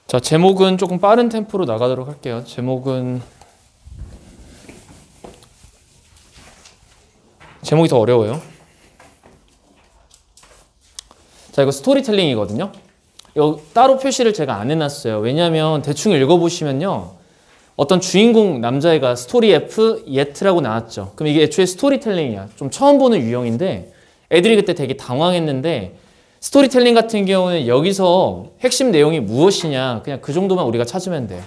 자, 제목은 조금 빠른 템포로 나가도록 할게요. 제목이 더 어려워요. 자, 이거 스토리텔링이거든요. 이거 따로 표시를 제가 안 해놨어요. 왜냐하면 대충 읽어보시면요. 어떤 주인공 남자애가 스토리 F, yet라고 나왔죠. 그럼 이게 애초에 스토리텔링이야. 좀 처음 보는 유형인데 애들이 그때 되게 당황했는데 스토리텔링 같은 경우는 여기서 핵심 내용이 무엇이냐 그냥 그 정도만 우리가 찾으면 돼.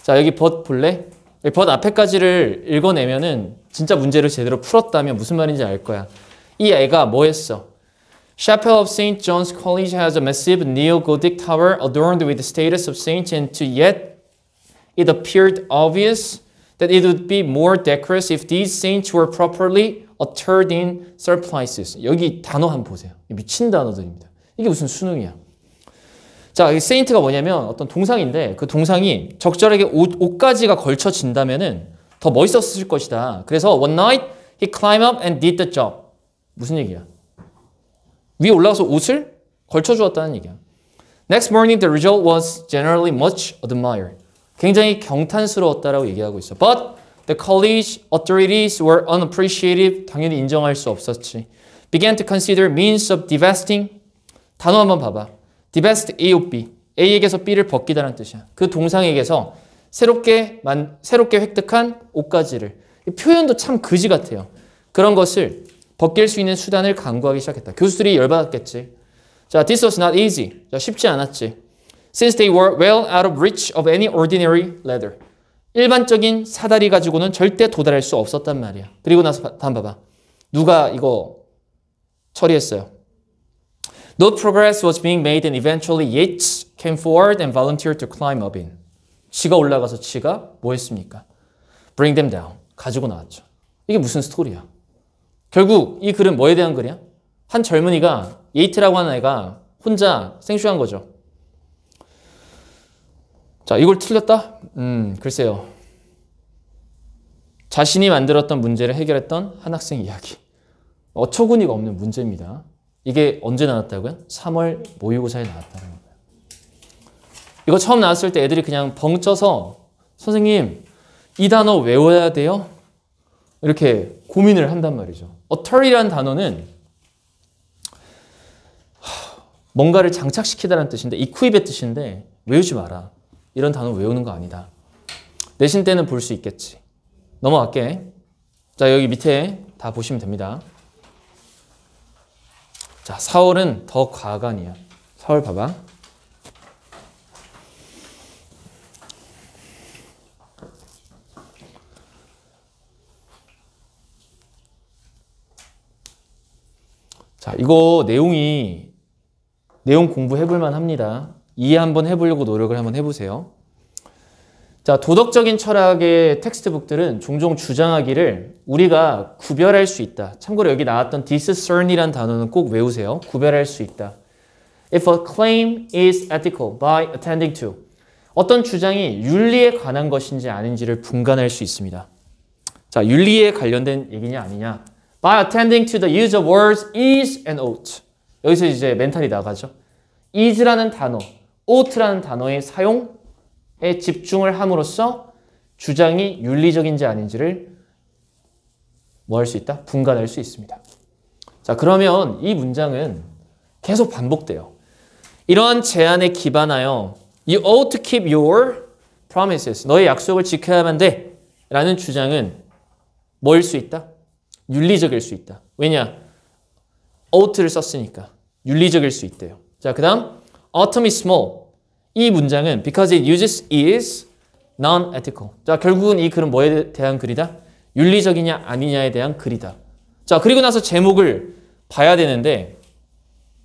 자, 여기 벗 볼래? 여기 벗 앞에까지를 읽어내면은 진짜 문제를 제대로 풀었다면 무슨 말인지 알 거야. 이 애가 뭐 했어? Chapel of St. John's College has a massive neo-Gothic tower adorned with the status of saints, and to yet it appeared obvious that it would be more decorous if these saints were properly attired in surplices. 여기 단어 한번 보세요. 미친 단어들입니다. 이게 무슨 수능이야. 자, 이 세인트가 뭐냐면 어떤 동상인데 그 동상이 적절하게 옷가지가 걸쳐진다면은 더 멋있었을 것이다. 그래서 one night he climbed up and did the job. 무슨 얘기야? 위에 올라가서 옷을 걸쳐주었다는 얘기야. Next morning the result was generally much admired. 굉장히 경탄스러웠다라고 얘기하고 있어. But the college authorities were unappreciative. 당연히 인정할 수 없었지. Began to consider means of divesting. 단어 한번 봐봐. divest A of B. A에게서 B를 벗기다라는 뜻이야. 그 동상에게서 새롭게 획득한 옷가지를. 표현도 참 그지 같아요. 그런 것을 벗길 수 있는 수단을 강구하기 시작했다. 교수들이 열받았겠지. 자, this was not easy. 자, 쉽지 않았지. Since they were well out of reach of any ordinary leather. 일반적인 사다리 가지고는 절대 도달할 수 없었단 말이야. 그리고 나서 다음 봐봐. 누가 이거 처리했어요? No progress was being made and eventually Yates came forward and volunteered to climb up in. 지가 올라가서 지가 뭐 했습니까? Bring them down. 가지고 나왔죠. 이게 무슨 스토리야? 결국 이 글은 뭐에 대한 글이야? 한 젊은이가 예이트라고 하는 애가 혼자 생쇼한 거죠. 자, 이걸 틀렸다? 글쎄요. 자신이 만들었던 문제를 해결했던 한 학생 이야기. 어처구니가 없는 문제입니다. 이게 언제 나왔다고요? 3월 모의고사에 나왔다는 거예요. 이거 처음 나왔을 때 애들이 그냥 벙쪄서 선생님, 이 단어 외워야 돼요? 이렇게 고민을 한단 말이죠. authority라는 단어는 뭔가를 장착시키다라는 뜻인데 equip의 뜻인데 외우지 마라. 이런 단어 외우는 거 아니다. 내신 때는 볼 수 있겠지. 넘어갈게. 자, 여기 밑에 다 보시면 됩니다. 자, 4월은 더 과간이야. 4월 봐봐. 자, 이거 내용 공부해볼 만합니다. 이해 한번 해보려고 노력을 한번 해보세요. 자, 도덕적인 철학의 텍스트북들은 종종 주장하기를 우리가 구별할 수 있다. 참고로 여기 나왔던 discern이라는 단어는 꼭 외우세요. 구별할 수 있다. If a claim is ethical by attending to. 어떤 주장이 윤리에 관한 것인지 아닌지를 분간할 수 있습니다. 자, 윤리에 관련된 얘기냐 아니냐. By attending to the use of words is and ought. 여기서 이제 멘탈이 나가죠. is라는 단어, ought라는 단어의 사용에 집중을 함으로써 주장이 윤리적인지 아닌지를 뭐 할 수 있다? 분간할 수 있습니다. 자, 그러면 이 문장은 계속 반복돼요. 이러한 제안에 기반하여 You ought to keep your promises. 너의 약속을 지켜야만 돼. 라는 주장은 뭐일 수 있다? 윤리적일 수 있다. 왜냐? ought를 썼으니까 윤리적일 수 있대요. 자, 그 다음 Autumn is small. 이 문장은 because it uses is non-ethical. 자, 결국은 이 글은 뭐에 대한 글이다? 윤리적이냐 아니냐에 대한 글이다. 자, 그리고 나서 제목을 봐야 되는데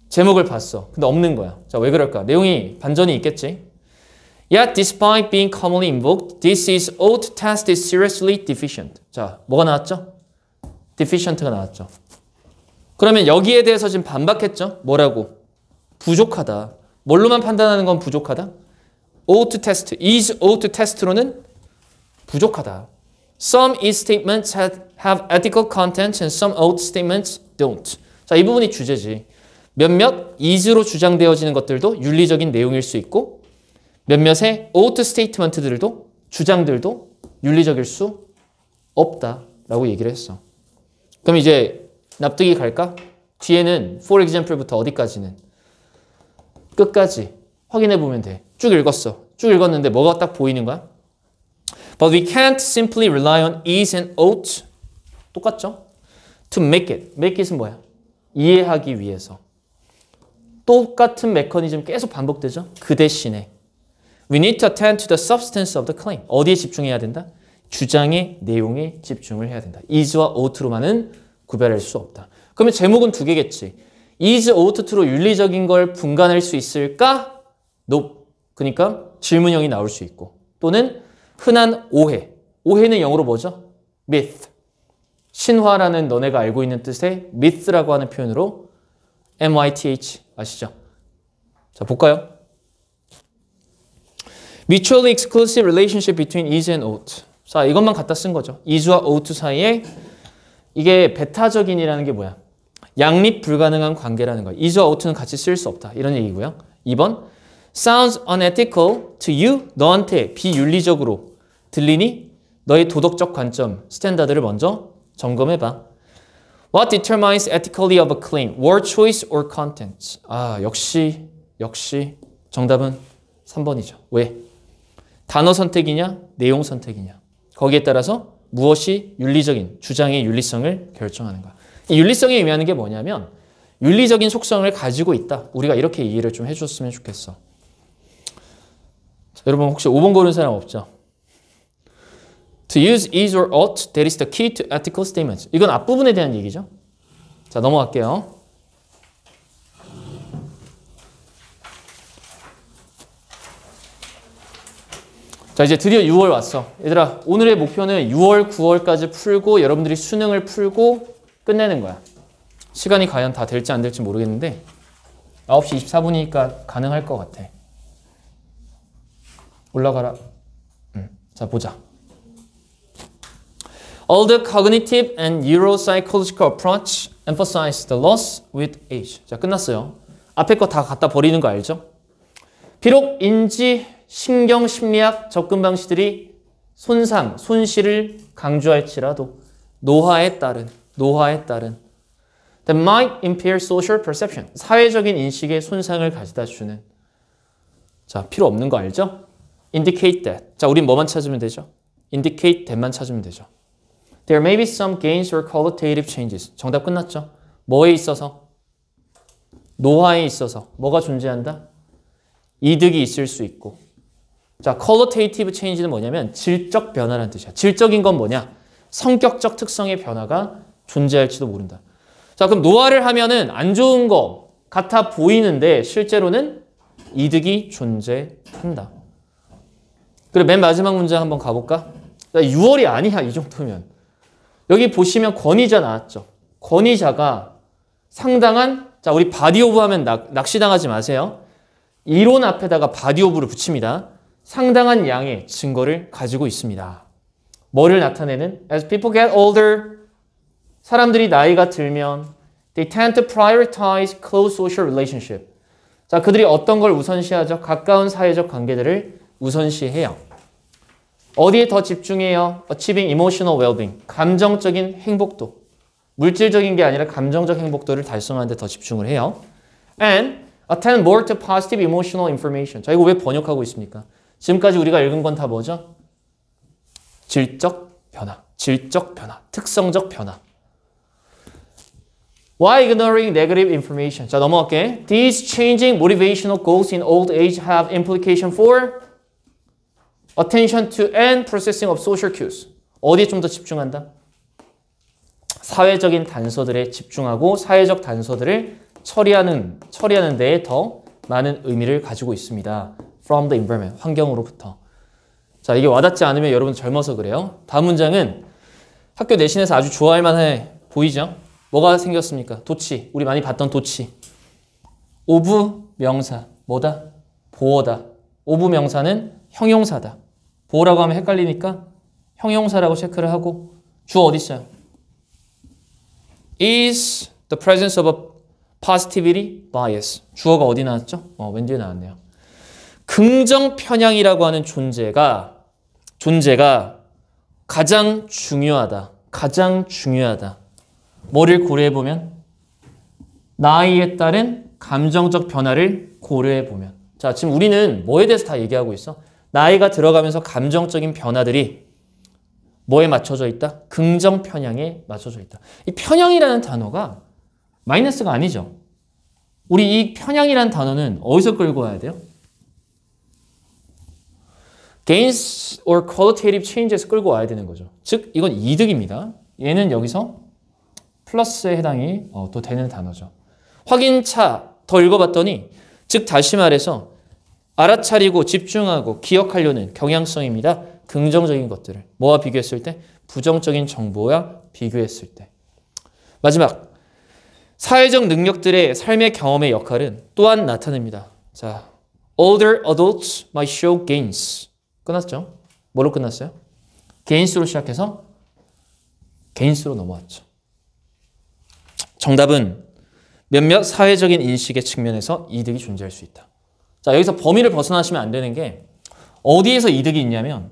제목을 봤어. 근데 없는 거야. 자, 왜 그럴까? 내용이 반전이 있겠지. Yet despite being commonly invoked, this is ought test is seriously deficient. 자, 뭐가 나왔죠? deficient가 나왔죠. 그러면 여기에 대해서 지금 반박했죠? 뭐라고? 부족하다. 뭘로만 판단하는 건 부족하다? ought test, is ought test로는 부족하다. Some is statements have ethical content and some ought statements don't. 자, 이 부분이 주제지. 몇몇 is로 주장되어지는 것들도 윤리적인 내용일 수 있고 몇몇의 ought statement들도 주장들도 윤리적일 수 없다라고 얘기를 했어. 그럼 이제 납득이 갈까? 뒤에는 for example부터 어디까지는? 끝까지 확인해 보면 돼. 쭉 읽었어. 쭉 읽었는데 뭐가 딱 보이는 거야? But we can't simply rely on is and ought. 똑같죠? To make it. make it은 뭐야? 이해하기 위해서. 똑같은 메커니즘 계속 반복되죠? 그 대신에 We need to attend to the substance of the claim. 어디에 집중해야 된다? 주장의 내용에 집중을 해야 된다. is와 ought로만은 구별할 수 없다. 그러면 제목은 두 개겠지. is, ought to로 윤리적인 걸 분간할 수 있을까? No. 그러니까 질문형이 나올 수 있고 또는 흔한 오해. 오해는 영어로 뭐죠? myth. 신화라는 너네가 알고 있는 뜻의 myth라고 하는 표현으로 myth 아시죠? 자, 볼까요? Mutually exclusive relationship between is and ought. 자, 이것만 갖다 쓴 거죠. is와 ought 사이에 이게 배타적인이라는 게 뭐야? 양립 불가능한 관계라는 거야. is와 ought는 같이 쓸 수 없다. 이런 얘기고요. 2번 Sounds unethical to you. 너한테 비윤리적으로 들리니? 너의 도덕적 관점, 스탠다드를 먼저 점검해봐. What determines ethically of a claim? Word choice or content? 아, 역시 정답은 3번이죠. 왜? 단어 선택이냐, 내용 선택이냐. 거기에 따라서 무엇이 윤리적인 주장의 윤리성을 결정하는 거야. 이 윤리성이 의미하는 게 뭐냐면 윤리적인 속성을 가지고 있다. 우리가 이렇게 이해를 좀 해줬으면 좋겠어. 자, 여러분 혹시 5번 고른 사람 없죠? To use is or ought, that is the key to ethical statements. 이건 앞부분에 대한 얘기죠. 자, 넘어갈게요. 자, 이제 드디어 6월 왔어. 얘들아, 오늘의 목표는 6월, 9월까지 풀고 여러분들이 수능을 풀고 끝내는 거야. 시간이 과연 다 될지 안 될지 모르겠는데 9시 24분이니까 가능할 것 같아. 올라가라. 자, 보자. All the cognitive and neuropsychological approach emphasize the loss with age. 자, 끝났어요. 앞에 거 다 갖다 버리는 거 알죠? 비록 인지, 신경, 심리학 접근 방식들이 손상, 손실을 강조할지라도 노화에 따른 that might impair social perception. 사회적인 인식의 손상을 가져다 주는. 자, 필요 없는 거 알죠? indicate that. 자, 우린 뭐만 찾으면 되죠? indicate that만 찾으면 되죠. There may be some gains or qualitative changes. 정답 끝났죠? 뭐에 있어서? 노화에 있어서 뭐가 존재한다? 이득이 있을 수 있고. 자, qualitative change는 뭐냐면 질적 변화라는 뜻이야. 질적인 건 뭐냐? 성격적 특성의 변화가 존재할지도 모른다. 자, 그럼 노화를 하면은 안 좋은 거 같아 보이는데 실제로는 이득이 존재한다. 그리고 맨 마지막 문장 한번 가볼까? 6월이 아니야, 이 정도면. 여기 보시면 권위자 나왔죠. 권위자가 상당한, 자, 우리 바디 오브 하면 낚시당하지 마세요. 이론 앞에다가 바디 오브를 붙입니다. 상당한 양의 증거를 가지고 있습니다. 뭐를 나타내는? As people get older, 사람들이 나이가 들면 they tend to prioritize close social relationship. 자, 그들이 어떤 걸 우선시하죠? 가까운 사회적 관계들을 우선시해요. 어디에 더 집중해요? Achieving emotional well-being. 감정적인 행복도. 물질적인 게 아니라 감정적 행복도를 달성하는 데 더 집중을 해요. And attend more to positive emotional information. 자, 이거 왜 번역하고 있습니까? 지금까지 우리가 읽은 건 다 뭐죠? 질적 변화, 특성적 변화. Why ignoring negative information? 자, 넘어갈게. These changing motivational goals in old age have implication for attention to and processing of social cues. 어디에 좀 더 집중한다? 사회적인 단서들에 집중하고 사회적 단서들을 처리하는 데에 더 많은 의미를 가지고 있습니다. From the environment, 환경으로부터. 자, 이게 와닿지 않으면 여러분 젊어서 그래요. 다음 문장은 학교 내신에서 아주 좋아할 만해 보이죠? 뭐가 생겼습니까? 도치. 우리 많이 봤던 도치. 오브 명사. 뭐다? 보어다. 오브 명사는 형용사다. 보어라고 하면 헷갈리니까 형용사라고 체크를 하고 주어 어디 있어요? is the presence of a positivity bias. 주어가 어디 나왔죠? 맨 뒤에 나왔네요. 긍정 편향이라고 하는 존재가 가장 중요하다. 가장 중요하다. 뭐를 고려해보면? 나이에 따른 감정적 변화를 고려해보면. 자, 지금 우리는 뭐에 대해서 다 얘기하고 있어? 나이가 들어가면서 감정적인 변화들이 뭐에 맞춰져 있다? 긍정 편향에 맞춰져 있다. 이 편향이라는 단어가 마이너스가 아니죠. 우리 이 편향이라는 단어는 어디서 끌고 와야 돼요? gains or qualitative change에서 끌고 와야 되는 거죠. 즉, 이건 이득입니다. 얘는 여기서 플러스에 해당이 또 되는 단어죠. 확인차 더 읽어봤더니 즉 다시 말해서 알아차리고 집중하고 기억하려는 경향성입니다. 긍정적인 것들을 뭐와 비교했을 때? 부정적인 정보와 비교했을 때. 마지막, 사회적 능력들의 삶의 경험의 역할은 또한 나타납니다. 자, older adults might show gains. 끝났죠? 뭐로 끝났어요? gains로 시작해서 gains로 넘어왔죠. 정답은 몇몇 사회적인 인식의 측면에서 이득이 존재할 수 있다. 자, 여기서 범위를 벗어나시면 안 되는 게 어디에서 이득이 있냐면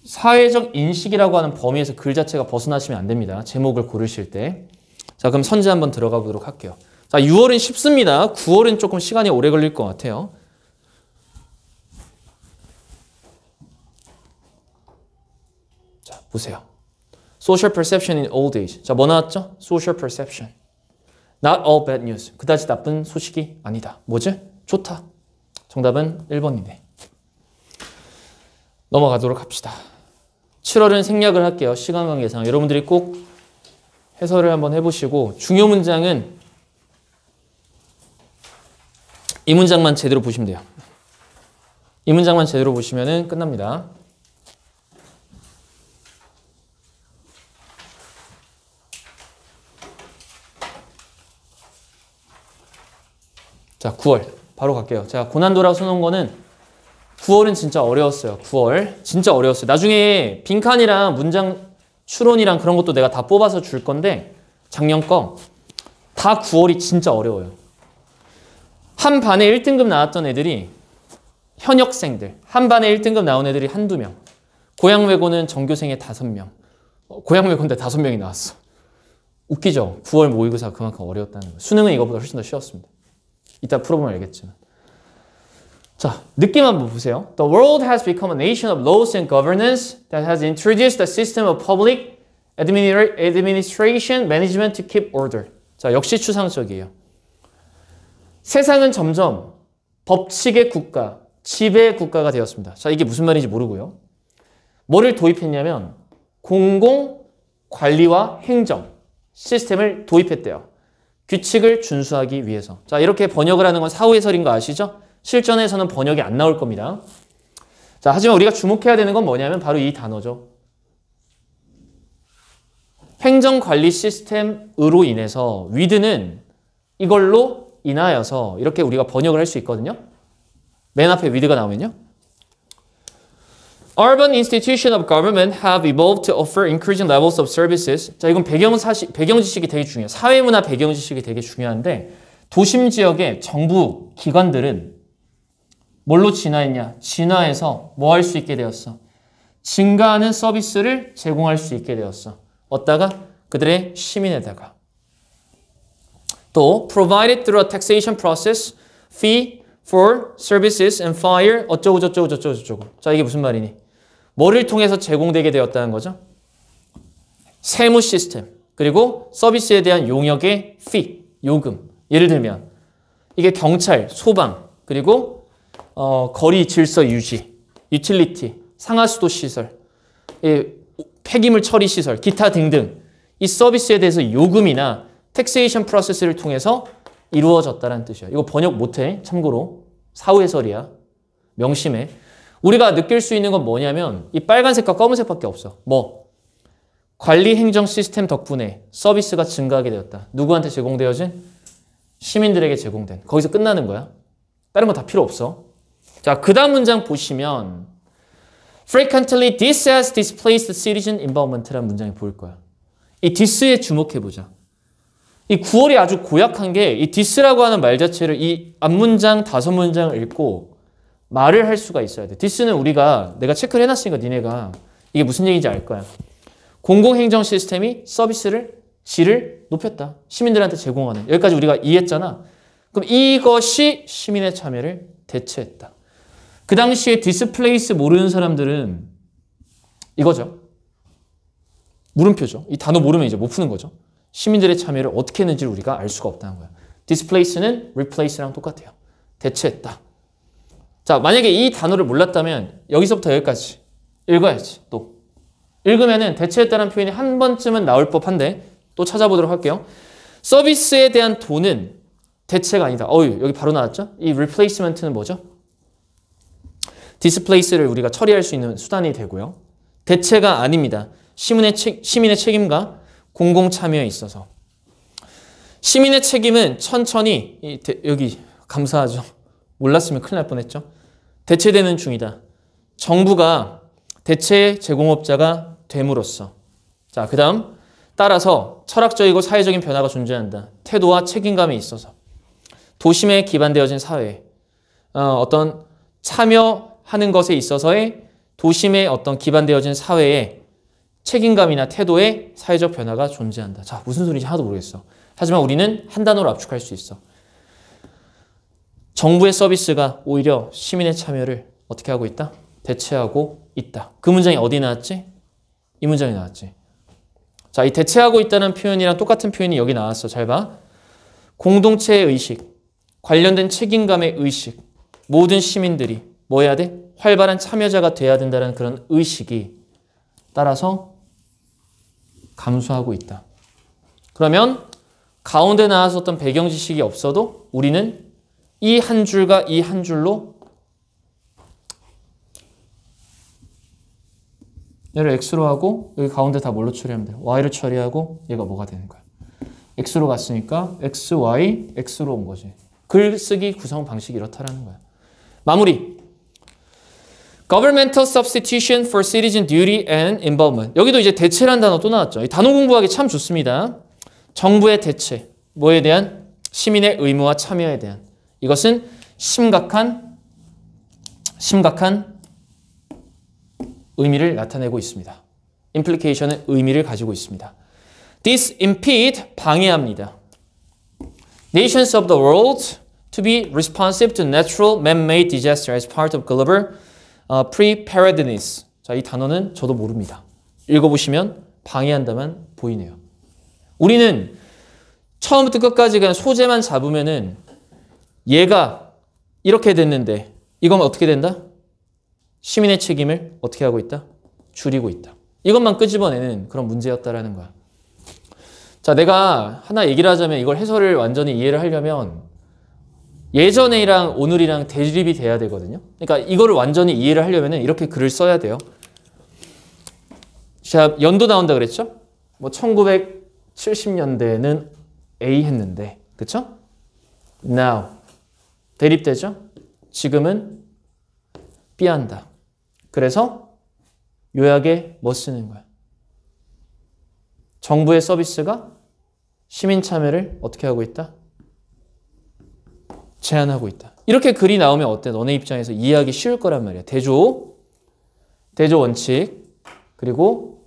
사회적 인식이라고 하는 범위에서 글 자체가 벗어나시면 안 됩니다. 제목을 고르실 때. 자, 그럼 선지 한번 들어가 보도록 할게요. 자, 6월은 쉽습니다. 9월은 조금 시간이 오래 걸릴 것 같아요. 자, 보세요. Social perception in old age. 자, 뭐 나왔죠? Social perception. Not all bad news. 그다지 나쁜 소식이 아니다. 뭐지? 좋다. 정답은 1번이네. 넘어가도록 합시다. 7월은 생략을 할게요. 시간 관계상. 여러분들이 꼭 해설을 한번 해보시고 중요 문장은 이 문장만 제대로 보시면 돼요. 이 문장만 제대로 보시면 끝납니다. 자, 9월 바로 갈게요. 제가 고난도라고 써놓은 거는 9월은 진짜 어려웠어요. 9월 진짜 어려웠어요. 나중에 빈칸이랑 문장 추론이랑 그런 것도 내가 다 뽑아서 줄 건데 작년 거 다 9월이 진짜 어려워요. 한 반에 1등급 나왔던 애들이 현역생들, 한 반에 1등급 나온 애들이 한두 명, 고향 외고는 전교생에 5명, 고향 외고인데 5명이 나왔어. 웃기죠? 9월 모의고사 그만큼 어려웠다는 거예요. 수능은 이거보다 훨씬 더 쉬웠습니다. 이따 풀어보면 알겠지만. 자, 느낌 한번 보세요. The world has become a nation of laws and governance that has introduced a system of public administration management to keep order. 자, 역시 추상적이에요. 세상은 점점 법칙의 국가, 지배의 국가가 되었습니다. 자, 이게 무슨 말인지 모르고요. 뭐를 도입했냐면 공공 관리와 행정 시스템을 도입했대요. 규칙을 준수하기 위해서. 자, 이렇게 번역을 하는 건 사후해설인 거 아시죠? 실전에서는 번역이 안 나올 겁니다. 자, 하지만 우리가 주목해야 되는 건 뭐냐면 바로 이 단어죠. 행정관리 시스템으로 인해서 with는 이걸로 인하여서 이렇게 우리가 번역을 할 수 있거든요. 맨 앞에 with가 나오면요. Urban institutions of government have evolved to offer increasing levels of services. 자, 이건 배경 지식이 되게 중요해요. 사회문화 배경 지식이 되게 중요한데 도심 지역의 정부 기관들은 뭘로 진화했냐? 진화해서 뭐 할 수 있게 되었어? 증가하는 서비스를 제공할 수 있게 되었어. 어디다가? 그들의 시민에다가. 또 provided through a taxation process, fee for services and fire 어쩌고 저쩌고 저쩌고 저쩌고. 자, 이게 무슨 말이니? 뭐를 통해서 제공되게 되었다는 거죠? 세무 시스템, 그리고 서비스에 대한 용역의 fee, 요금. 예를 들면 이게 경찰, 소방, 그리고 거리 질서 유지, 유틸리티, 상하수도 시설, 폐기물 처리 시설, 기타 등등 이 서비스에 대해서 요금이나 텍세이션 프로세스를 통해서 이루어졌다는 뜻이야. 이거 번역 못해. 참고로 사후해설이야. 명심해. 우리가 느낄 수 있는 건 뭐냐면 이 빨간색과 검은색밖에 없어. 뭐? 관리 행정 시스템 덕분에 서비스가 증가하게 되었다. 누구한테 제공되어진? 시민들에게 제공된. 거기서 끝나는 거야. 다른 거 다 필요 없어. 자, 그 다음 문장 보시면 Frequently this has displaced citizen involvement라는 문장이 보일 거야. 이 this에 주목해보자. 이 9월이 아주 고약한 게 이 this라고 하는 말 자체를 이 앞문장 5문장을 읽고 말을 할 수가 있어야 돼. this는 우리가 내가 체크를 해놨으니까 니네가 이게 무슨 얘기인지 알 거야. 공공행정 시스템이 서비스를 질을 높였다. 시민들한테 제공하는. 여기까지 우리가 이해했잖아. 그럼 이것이 시민의 참여를 대체했다. 그 당시에 디스플레이스 모르는 사람들은 이거죠. 물음표죠. 이 단어 모르면 이제 못 푸는 거죠. 시민들의 참여를 어떻게 했는지를 우리가 알 수가 없다는 거야. displace는 replace랑 똑같아요. 대체했다. 자, 만약에 이 단어를 몰랐다면 여기서부터 여기까지 읽어야지. 또 읽으면은 대체했다는 표현이 한 번쯤은 나올 법한데 또 찾아보도록 할게요. 서비스에 대한 돈은 대체가 아니다. 여기 바로 나왔죠? 이 replacement는 뭐죠? displace를 우리가 처리할 수 있는 수단이 되고요. 대체가 아닙니다. 시민의 책임과 공공 참여에 있어서. 시민의 책임은 천천히 여기 감사하죠. 몰랐으면 큰일 날 뻔했죠. 대체되는 중이다. 정부가 대체 제공업자가 됨으로써. 자, 그 다음 따라서 철학적이고 사회적인 변화가 존재한다. 태도와 책임감에 있어서. 도심에 기반되어진 사회. 어떤 참여하는 것에 있어서의 도심에 어떤 기반되어진 사회에 책임감이나 태도에 사회적 변화가 존재한다. 자, 무슨 소리인지 하나도 모르겠어. 하지만 우리는 한 단어로 압축할 수 있어. 정부의 서비스가 오히려 시민의 참여를 어떻게 하고 있다? 대체하고 있다. 그 문장이 어디 나왔지? 이 문장이 나왔지. 자, 이 대체하고 있다는 표현이랑 똑같은 표현이 여기 나왔어. 잘 봐. 공동체의 의식, 관련된 책임감의 의식, 모든 시민들이 뭐 해야 돼? 활발한 참여자가 돼야 된다는 그런 의식이 따라서 감소하고 있다. 그러면 가운데 나왔었던 배경 지식이 없어도 우리는 이 한 줄과 이 한 줄로 얘를 x로 하고 여기 가운데 다 뭘로 처리하면 돼요? y를 처리하고 얘가 뭐가 되는 거야? x로 갔으니까 x, y, x로 온 거지. 글쓰기 구성 방식이 이렇다라는 거야. 마무리. Governmental substitution for citizen duty and involvement. 여기도 이제 대체란 단어 또 나왔죠. 이 단어 공부하기 참 좋습니다. 정부의 대체, 뭐에 대한? 시민의 의무와 참여에 대한. 이것은 심각한 의미를 나타내고 있습니다. implication은 의미를 가지고 있습니다. This impede, 방해합니다. Nations of the world to be responsive to natural man-made disaster as part of global preparedness. 자, 이 단어는 저도 모릅니다. 읽어보시면 방해한다만 보이네요. 우리는 처음부터 끝까지 그냥 소재만 잡으면은 얘가 이렇게 됐는데 이건 어떻게 된다? 시민의 책임을 어떻게 하고 있다? 줄이고 있다. 이것만 끄집어내는 그런 문제였다라는 거야. 자, 내가 하나 얘기를 하자면 이걸 해설을 완전히 이해를 하려면 예전이랑 오늘이랑 대립이 돼야 되거든요. 그러니까 이거를 완전히 이해를 하려면 이렇게 글을 써야 돼요. 자, 연도 나온다 그랬죠? 뭐 1970년대는 A 했는데, 그쵸? Now 대립되죠? 지금은 B 한다. 그래서 요약에 뭐 쓰는 거야? 정부의 서비스가 시민 참여를 어떻게 하고 있다? 제한하고 있다. 이렇게 글이 나오면 어때? 너네 입장에서 이해하기 쉬울 거란 말이야. 대조 원칙, 그리고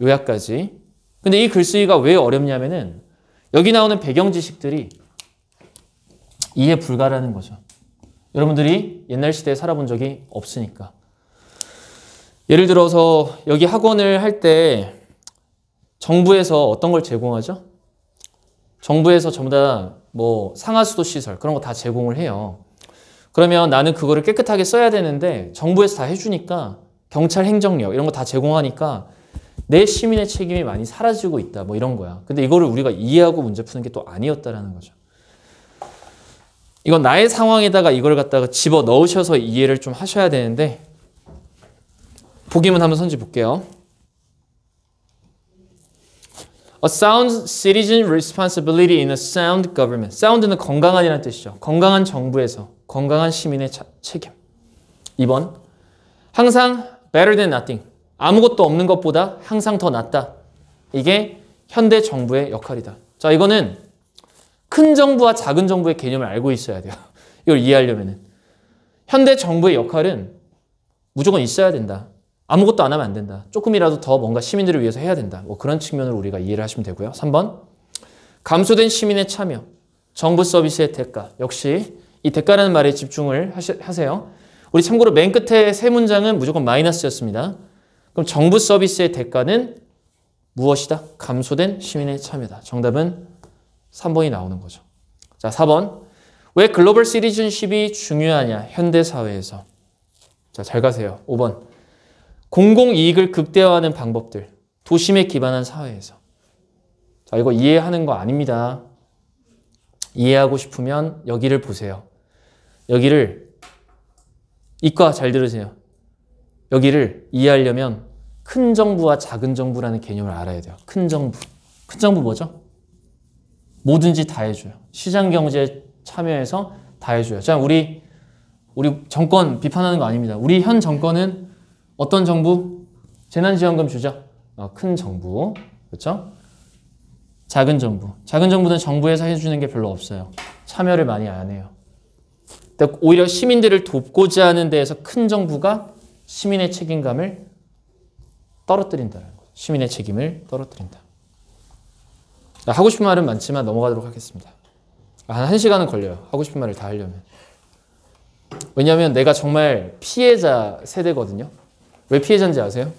요약까지. 근데 이 글쓰기가 왜 어렵냐면은 여기 나오는 배경 지식들이 이해 불가라는 거죠. 여러분들이 옛날 시대에 살아본 적이 없으니까. 예를 들어서 여기 학원을 할 때 정부에서 어떤 걸 제공하죠? 정부에서 전부 다 뭐 상하수도 시설 그런 거 다 제공을 해요. 그러면 나는 그거를 깨끗하게 써야 되는데 정부에서 다 해주니까 경찰 행정력 이런 거 다 제공하니까 내 시민의 책임이 많이 사라지고 있다. 뭐 이런 거야. 근데 이거를 우리가 이해하고 문제 푸는 게 또 아니었다라는 거죠. 이건 나의 상황에다가 이걸 갖다가 집어 넣으셔서 이해를 좀 하셔야 되는데 보기만 한번 선지 볼게요. A sound citizen responsibility in a sound government. sound는 건강한이라는 뜻이죠. 건강한 정부에서 건강한 시민의 책임. 2번. 항상 better than nothing. 아무것도 없는 것보다 항상 더 낫다. 이게 현대 정부의 역할이다. 자, 이거는 큰 정부와 작은 정부의 개념을 알고 있어야 돼요. 이걸 이해하려면은. 현대 정부의 역할은 무조건 있어야 된다. 아무것도 안 하면 안 된다. 조금이라도 더 뭔가 시민들을 위해서 해야 된다. 뭐 그런 측면으로 우리가 이해를 하시면 되고요. 3번. 감소된 시민의 참여. 정부 서비스의 대가. 역시 이 대가라는 말에 집중을 하세요. 우리 참고로 맨 끝에 세 문장은 무조건 마이너스였습니다. 그럼 정부 서비스의 대가는 무엇이다? 감소된 시민의 참여다. 정답은 3번이 나오는 거죠. 자, 4번. 왜 글로벌 시티즌십이 중요하냐? 현대사회에서. 자, 잘 가세요. 5번. 공공이익을 극대화하는 방법들. 도심에 기반한 사회에서. 자, 이거 이해하는 거 아닙니다. 이해하고 싶으면 여기를 보세요. 여기를 이과 잘 들으세요. 여기를 이해하려면 큰 정부와 작은 정부라는 개념을 알아야 돼요. 큰 정부. 큰 정부 뭐죠? 뭐든지 다 해줘요. 시장 경제에 참여해서 다 해줘요. 자, 우리 정권 비판하는 거 아닙니다. 우리 현 정권은 어떤 정부? 재난지원금 주죠. 큰 정부. 그렇죠? 작은 정부. 작은 정부는 정부에서 해주는 게 별로 없어요. 참여를 많이 안 해요. 오히려 시민들을 돕고자 하는 데에서 큰 정부가 시민의 책임감을 떨어뜨린다는 거죠. 시민의 책임을 떨어뜨린다. 하고 싶은 말은 많지만 넘어가도록 하겠습니다. 한 1시간은 걸려요. 하고 싶은 말을 다 하려면. 왜냐하면 내가 정말 피해자 세대거든요. 왜 피해자인지 아세요?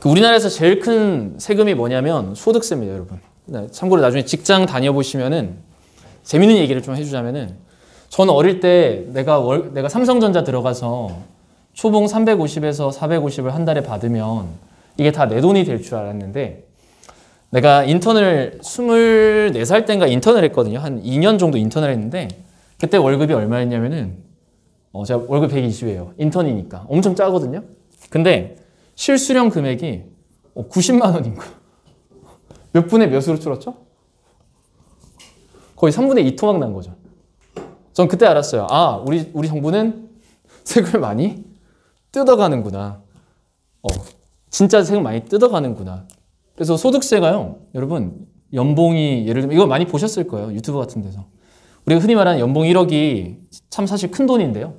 우리나라에서 제일 큰 세금이 뭐냐면 소득세입니다, 여러분. 참고로 나중에 직장 다녀보시면은 재밌는 얘기를 좀 해주자면은 저는 어릴 때 내가 삼성전자 들어가서 초봉 350에서 450을 한 달에 받으면 이게 다 내 돈이 될 줄 알았는데 내가 인턴을 24살 때인가 인턴을 했거든요. 한 2년 정도 인턴을 했는데 그때 월급이 얼마였냐면은 제가 월급 120이에요. 인턴이니까. 엄청 짜거든요. 근데 실수령 금액이 90만 원인 거예요. 몇 분의 몇으로 줄었죠? 거의 3분의 2 토막 난 거죠. 전 그때 알았어요. 아, 우리 정부는 세금을 많이 뜯어가는구나. 진짜 세금 많이 뜯어가는구나. 그래서 소득세가요, 여러분, 연봉이 예를 들면 이거 많이 보셨을 거예요. 유튜브 같은 데서. 우리가 흔히 말하는 연봉 1억이 참 사실 큰 돈인데요.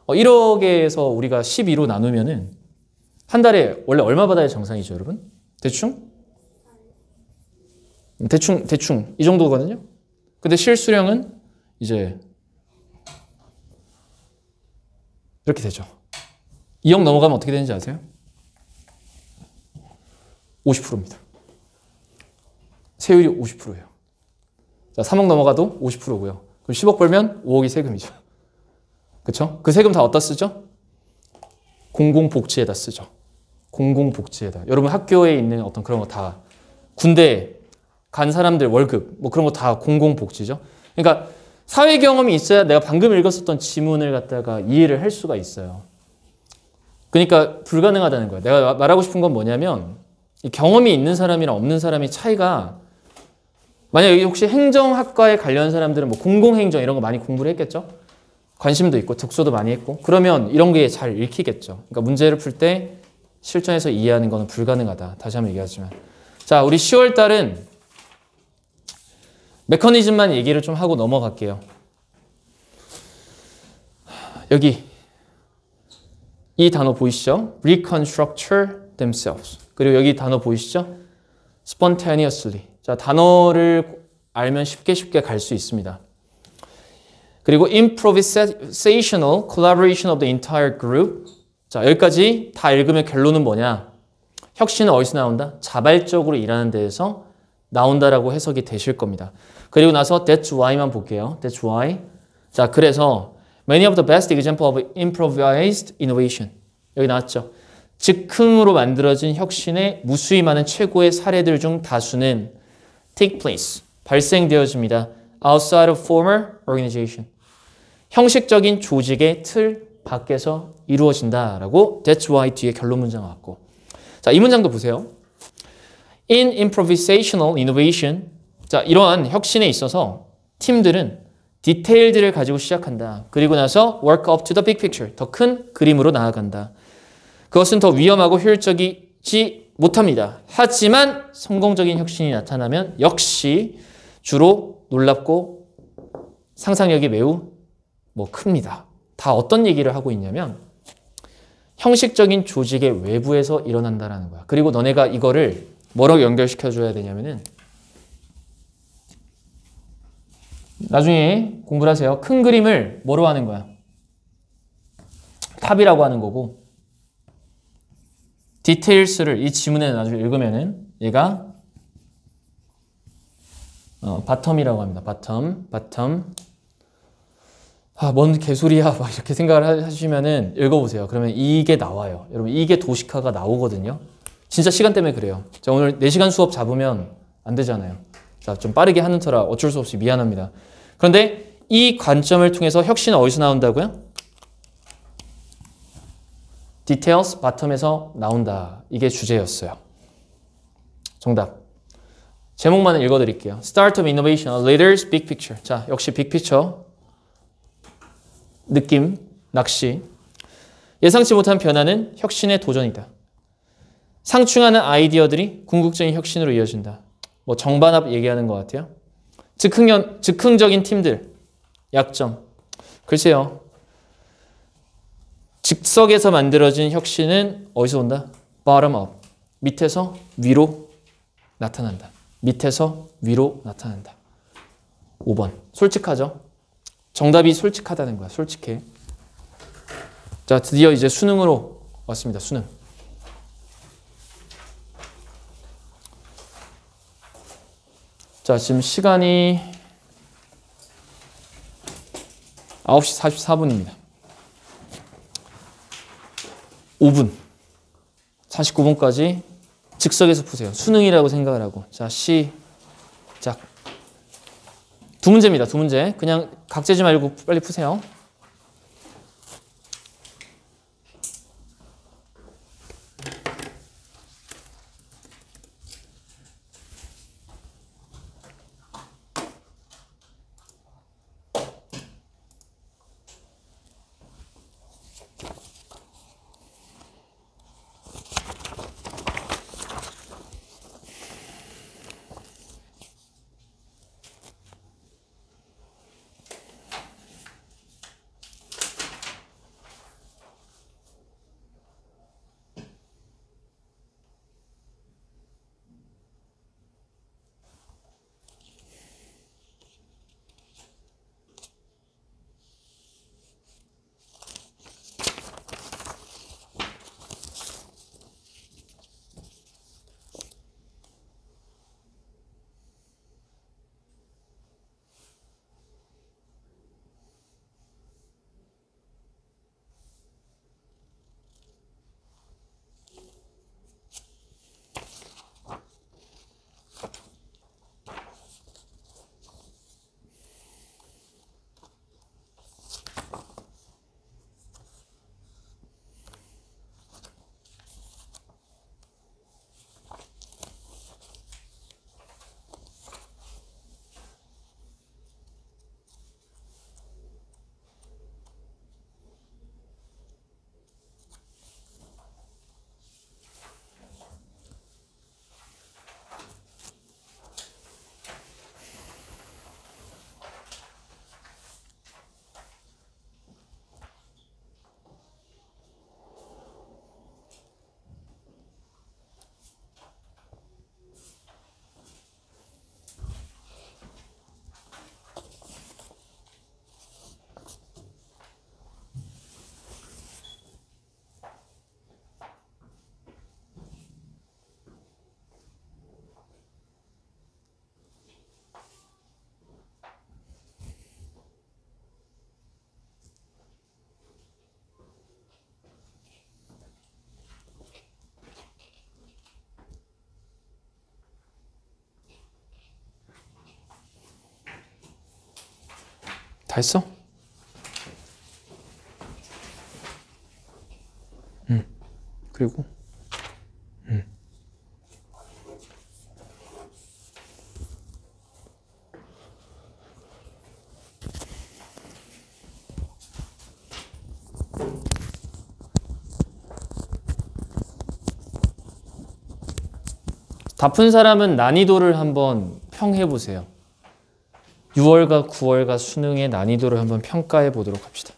1억에서 우리가 12로 나누면은 한 달에 원래 얼마 받아야 정상이죠, 여러분? 대충 이 정도거든요. 근데 실수령은 이제 이렇게 되죠. 2억 넘어가면 어떻게 되는지 아세요? 50%입니다. 세율이 50%예요. 자, 3억 넘어가도 50%고요. 그럼 10억 벌면 5억이 세금이죠. 그렇죠? 그 세금 다 어디다 쓰죠? 공공복지에다 쓰죠. 공공복지에다. 여러분 학교에 있는 어떤 그런 거 다 군대 간 사람들 월급 뭐 그런 거 다 공공복지죠. 그러니까 사회 경험이 있어야 내가 방금 읽었었던 지문을 갖다가 이해를 할 수가 있어요. 그러니까 불가능하다는 거예요. 내가 말하고 싶은 건 뭐냐면 이 경험이 있는 사람이랑 없는 사람의 차이가 만약에 혹시 행정학과에 관련 사람들은 뭐 공공행정 이런 거 많이 공부를 했겠죠? 관심도 있고 독서도 많이 했고 그러면 이런 게 잘 읽히겠죠. 그러니까 문제를 풀 때 실전에서 이해하는 거는 불가능하다. 다시 한번 얘기하지만 자, 우리 10월 달은 메커니즘만 얘기를 좀 하고 넘어갈게요. 여기 이 단어 보이시죠? Reconstructure themselves. 그리고 여기 단어 보이시죠? Spontaneously. 자, 단어를 알면 쉽게 갈 수 있습니다. 그리고 Improvisational collaboration of the entire group. 자, 여기까지 다 읽으면 결론은 뭐냐? 혁신은 어디서 나온다? 자발적으로 일하는 데에서 나온다라고 해석이 되실 겁니다. 그리고 나서 That's why만 볼게요. That's why. 자, 그래서 Many of the best example of improvised innovation. 여기 나왔죠. 즉흥으로 만들어진 혁신의 무수히 많은 최고의 사례들 중 다수는 take place, 발생되어집니다. outside of former organization. 형식적인 조직의 틀 밖에서 이루어진다라고 That's why 뒤에 결론 문장 나왔고. 자, 이 문장도 보세요. In improvisational innovation. 자, 이러한 혁신에 있어서 팀들은 디테일들을 가지고 시작한다. 그리고 나서 work up to the big picture. 더 큰 그림으로 나아간다. 그것은 더 위험하고 효율적이지 못합니다. 하지만 성공적인 혁신이 나타나면 역시 주로 놀랍고 상상력이 매우 큽니다. 다 어떤 얘기를 하고 있냐면 형식적인 조직의 외부에서 일어난다라는 거야. 그리고 너네가 이거를 뭐라고 연결시켜줘야 되냐면은 나중에 공부를 하세요. 큰 그림을 뭐로 하는 거야? 탑이라고 하는 거고 디테일스를 이 지문에 나중에 읽으면은 얘가 바텀이라고 합니다. 바텀. 뭔 개소리야 막 이렇게 생각을 하시면은 읽어보세요. 그러면 이게 나와요. 여러분 이게 도식화가 나오거든요. 진짜 시간 때문에 그래요. 자, 오늘 4시간 수업 잡으면 안 되잖아요. 자, 좀 빠르게 하는 터라 어쩔 수 없이 미안합니다. 그런데 이 관점을 통해서 혁신은 어디서 나온다고요? Details 바텀에서 나온다. 이게 주제였어요. 정답. 제목만 읽어드릴게요. Start of Innovation, a Leader's Big Picture. 자, 역시 빅피처. 느낌, 낚시. 예상치 못한 변화는 혁신의 도전이다. 상충하는 아이디어들이 궁극적인 혁신으로 이어진다. 정반합 얘기하는 것 같아요. 즉흥적인 팀들, 약점. 글쎄요. 즉석에서 만들어진 혁신은 어디서 온다? Bottom up. 밑에서 위로 나타난다. 밑에서 위로 나타난다. 5번. 솔직하죠? 정답이 솔직하다는 거야. 솔직해. 자, 드디어 이제 수능으로 왔습니다. 수능. 자, 지금 시간이 9시 44분입니다. 5분. 49분까지 즉석에서 푸세요. 수능이라고 생각을 하고. 자, 시작. 2문제입니다. 2문제. 그냥 각재지 말고 빨리 푸세요. 다 했어? 그리고 다 푼 사람은 난이도를 한번 평해 보세요. 6월과 9월과 수능의 난이도를 한번 평가해 보도록 합시다.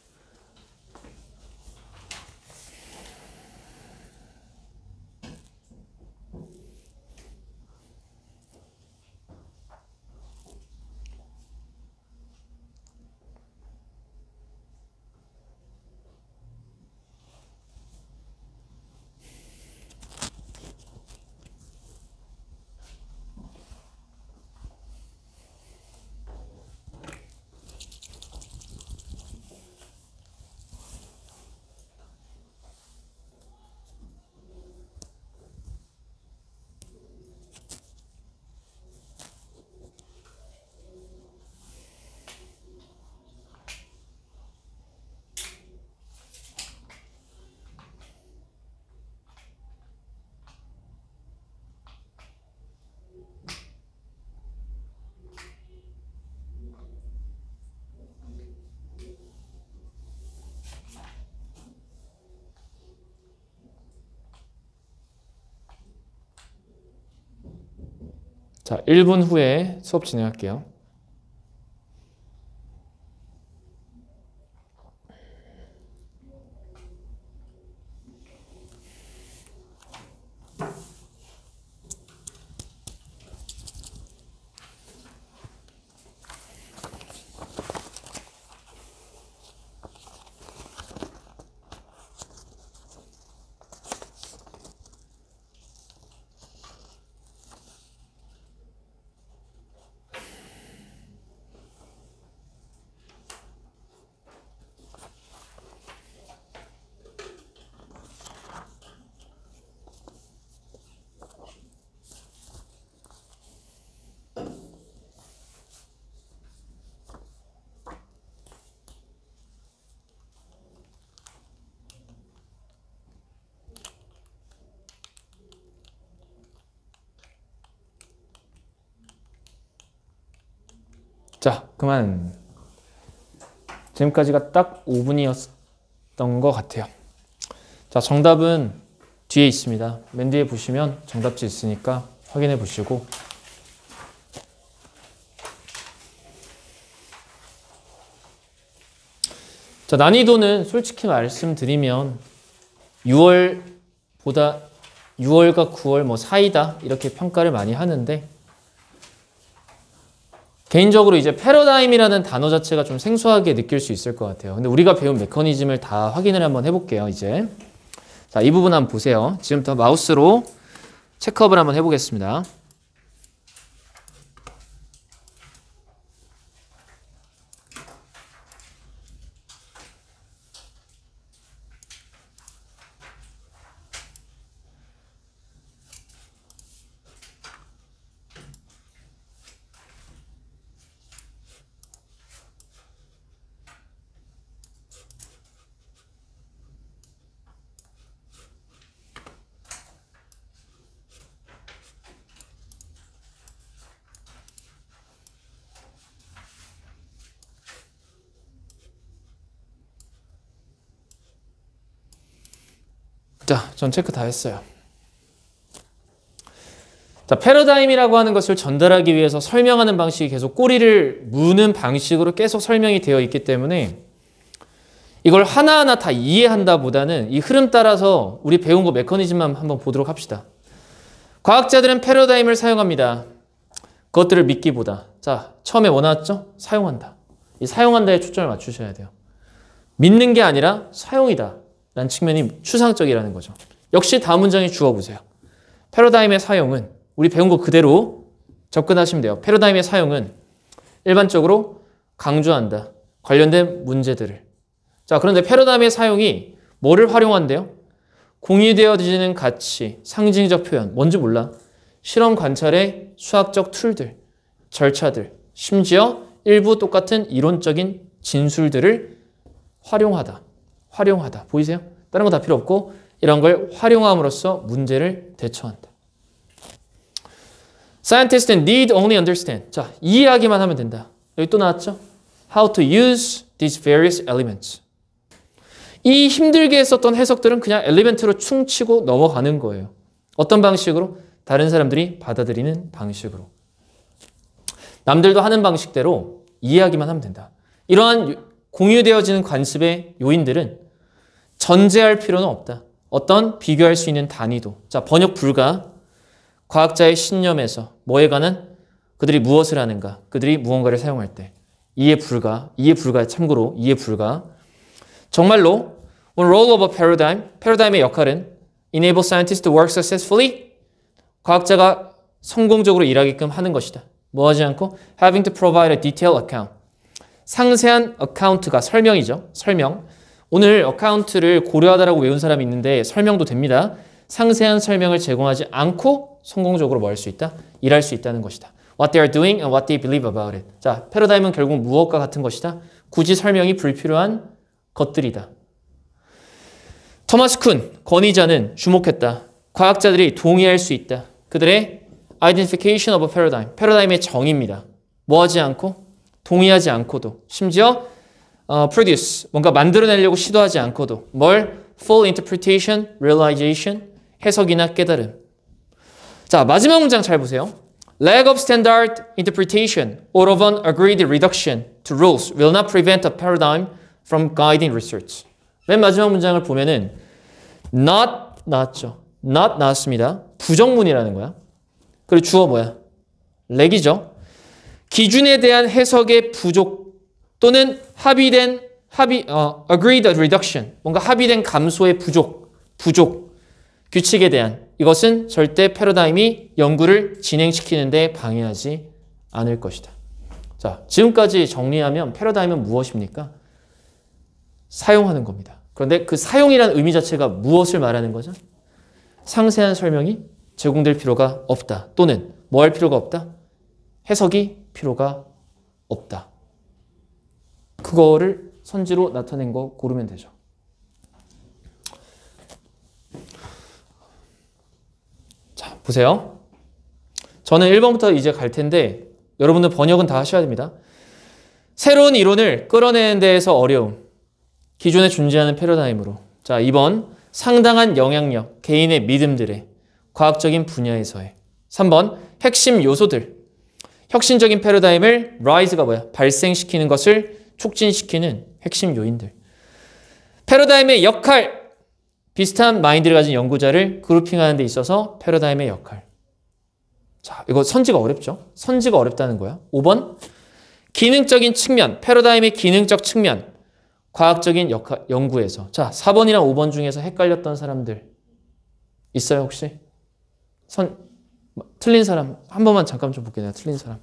자, 1분 후에 수업 진행할게요. 자, 그만. 지금까지가 딱 5분이었던 것 같아요. 자, 정답은 뒤에 있습니다. 맨 뒤에 보시면 정답지 있으니까 확인해 보시고. 자, 난이도는 솔직히 말씀드리면 6월과 9월 뭐 사이다 이렇게 평가를 많이 하는데, 개인적으로 이제 패러다임이라는 단어 자체가 좀 생소하게 느낄 수 있을 것 같아요. 근데 우리가 배운 메커니즘을 다 확인을 한번 해볼게요, 이제. 자, 이 부분 한번 보세요. 지금부터 마우스로 체크업을 한번 해보겠습니다. 자, 전 체크 다 했어요. 자, 패러다임이라고 하는 것을 전달하기 위해서 설명하는 방식이 계속 꼬리를 무는 방식으로 계속 설명이 되어 있기 때문에 이걸 하나하나 다 이해한다 보다는 이 흐름 따라서 우리 배운 거 메커니즘만 한번 보도록 합시다. 과학자들은 패러다임을 사용합니다. 그것들을 믿기보다. 자, 처음에 뭐 나왔죠? 사용한다. 이 사용한다에 초점을 맞추셔야 돼요. 믿는 게 아니라 사용이다 라는 측면이 추상적이라는 거죠. 역시 다음 문장에 주어보세요. 패러다임의 사용은, 우리 배운 거 그대로 접근하시면 돼요. 패러다임의 사용은 일반적으로 강조한다. 관련된 문제들을. 자, 그런데 패러다임의 사용이 뭐를 활용한대요? 공유되어지는 가치, 상징적 표현, 뭔지 몰라. 실험 관찰의 수학적 툴들, 절차들, 심지어 일부 똑같은 이론적인 진술들을 활용하다. 보이세요? 다른 거 다 필요 없고 이런 걸 활용함으로써 문제를 대처한다. Scientists need only understand. 자, 이해하기만 하면 된다. 여기 또 나왔죠? How to use these various elements. 이 힘들게 했었던 해석들은 그냥 엘리멘트로 충치고 넘어가는 거예요. 어떤 방식으로? 다른 사람들이 받아들이는 방식으로. 남들도 하는 방식대로 이해하기만 하면 된다. 이러한 공유되어지는 관습의 요인들은 전제할 필요는 없다. 어떤 비교할 수 있는 단위도. 자, 번역 불가. 과학자의 신념에서 뭐에 관한 그들이 무엇을 하는가, 그들이 무언가를 사용할 때 이해 불가, 참고로 이해 불가. 정말로 One role of a paradigm, 패러다임의 역할은 enable scientists to work successfully, 과학자가 성공적으로 일하게끔 하는 것이다. 뭐 하지 않고 having to provide a detailed account, 상세한 어카운트가 설명이죠. 설명. 오늘 어카운트를 고려하다라고 외운 사람이 있는데 설명도 됩니다. 상세한 설명을 제공하지 않고 성공적으로 뭐 할 수 있다? 일할 수 있다는 것이다. What they are doing and what they believe about it. 자, 패러다임은 결국 무엇과 같은 것이다? 굳이 설명이 불필요한 것들이다. 토마스 쿤, 권위자는 주목했다. 과학자들이 동의할 수 있다. 그들의 identification of a paradigm, 패러다임의 정의입니다. 뭐 하지 않고? 동의하지 않고도. 심지어 produce, 뭔가 만들어내려고 시도하지 않고도. 뭘? full interpretation, realization, 해석이나 깨달음. 자, 마지막 문장 잘 보세요. Lack of standard interpretation or of an agreed reduction to rules will not prevent a paradigm from guiding research. 맨 마지막 문장을 보면은 not 나왔죠. not 나왔습니다. 부정문이라는 거야. 그리고 주어 뭐야? 렉이죠. 기준에 대한 해석의 부족 또는 agreed reduction, 뭔가 합의된 감소의 부족, 규칙에 대한 이것은 절대 패러다임이 연구를 진행시키는 데 방해하지 않을 것이다. 자, 지금까지 정리하면 패러다임은 무엇입니까? 사용하는 겁니다. 그런데 그 사용이라는 의미 자체가 무엇을 말하는 거죠? 상세한 설명이 제공될 필요가 없다. 또는 뭐 할 필요가 없다? 해석이 필요가 없다. 그거를 선지로 나타낸 거 고르면 되죠. 자, 보세요. 저는 1번부터 이제 갈 텐데 여러분들 번역은 다 하셔야 됩니다. 새로운 이론을 끌어내는 데에서 어려움. 기존에 존재하는 패러다임으로. 자, 2번. 상당한 영향력, 개인의 믿음들의 과학적인 분야에서의. 3번. 핵심 요소들. 혁신적인 패러다임을 rise가 뭐야? 발생시키는 것을 촉진시키는 핵심 요인들. 패러다임의 역할. 비슷한 마인드를 가진 연구자를 그룹핑하는 데 있어서 패러다임의 역할. 자, 이거 선지가 어렵죠? 선지가 어렵다는 거야. 5번. 기능적인 측면. 패러다임의 기능적 측면. 과학적인 연구에서. 자, 4번이랑 5번 중에서 헷갈렸던 사람들 있어요, 혹시? 틀린 사람 한 번만 잠깐 좀 볼게요. 틀린 사람.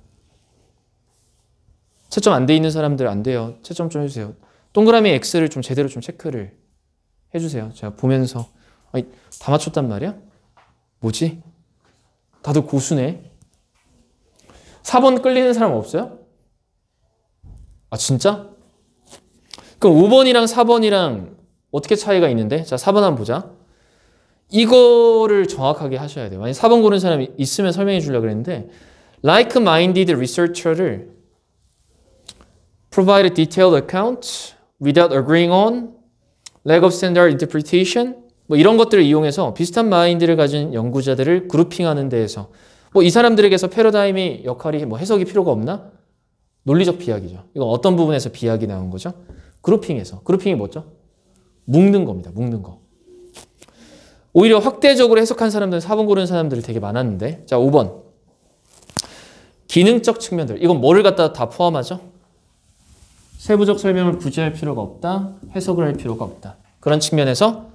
채점 안 돼 있는 사람들 안 돼요. 채점 좀 해주세요. 동그라미 X를 좀 제대로 좀 체크를 해주세요. 제가 보면서 아니, 다 맞췄단 말이야? 뭐지? 다들 고수네. 4번 끌리는 사람 없어요? 아, 진짜? 그럼 5번이랑 4번이랑 어떻게 차이가 있는데? 자, 4번 한번 보자. 이거를 정확하게 하셔야 돼요. 만약 4번 고른 사람이 있으면 설명해 주려고 그랬는데 like-minded researcher를 provide a detailed account without agreeing on lack of standard interpretation 뭐 이런 것들을 이용해서 비슷한 마인드를 가진 연구자들을 그룹핑하는 데에서 뭐 이 사람들에게서 패러다임의 역할이 뭐 해석이 필요가 없나? 논리적 비약이죠. 이건 어떤 부분에서 비약이 나온 거죠? 그룹핑에서. 그룹핑이 뭐죠? 묶는 겁니다. 묶는 거. 오히려 확대적으로 해석한 사람들은 4번 고르는 사람들이 되게 많았는데 자, 5번. 기능적 측면들. 이건 뭐를 갖다 다 포함하죠? 세부적 설명을 굳이 할 필요가 없다. 해석을 할 필요가 없다. 그런 측면에서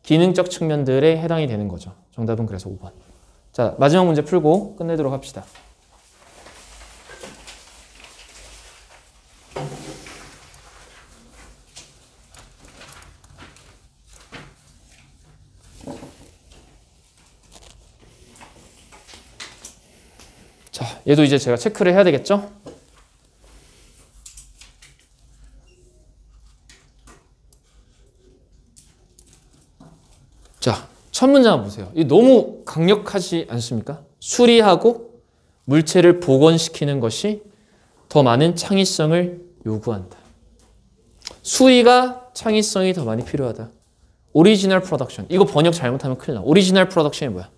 기능적 측면들에 해당이 되는 거죠. 정답은 그래서 5번. 자, 마지막 문제 풀고 끝내도록 합시다. 자, 얘도 이제 제가 체크를 해야 되겠죠? 자, 첫 문장 보세요. 이 너무 강력하지 않습니까? 수리하고 물체를 복원시키는 것이 더 많은 창의성을 요구한다. 수리가 창의성이 더 많이 필요하다. 오리지널 프로덕션. 이거 번역 잘못하면 큰일 나. 오리지널 프로덕션이 뭐야?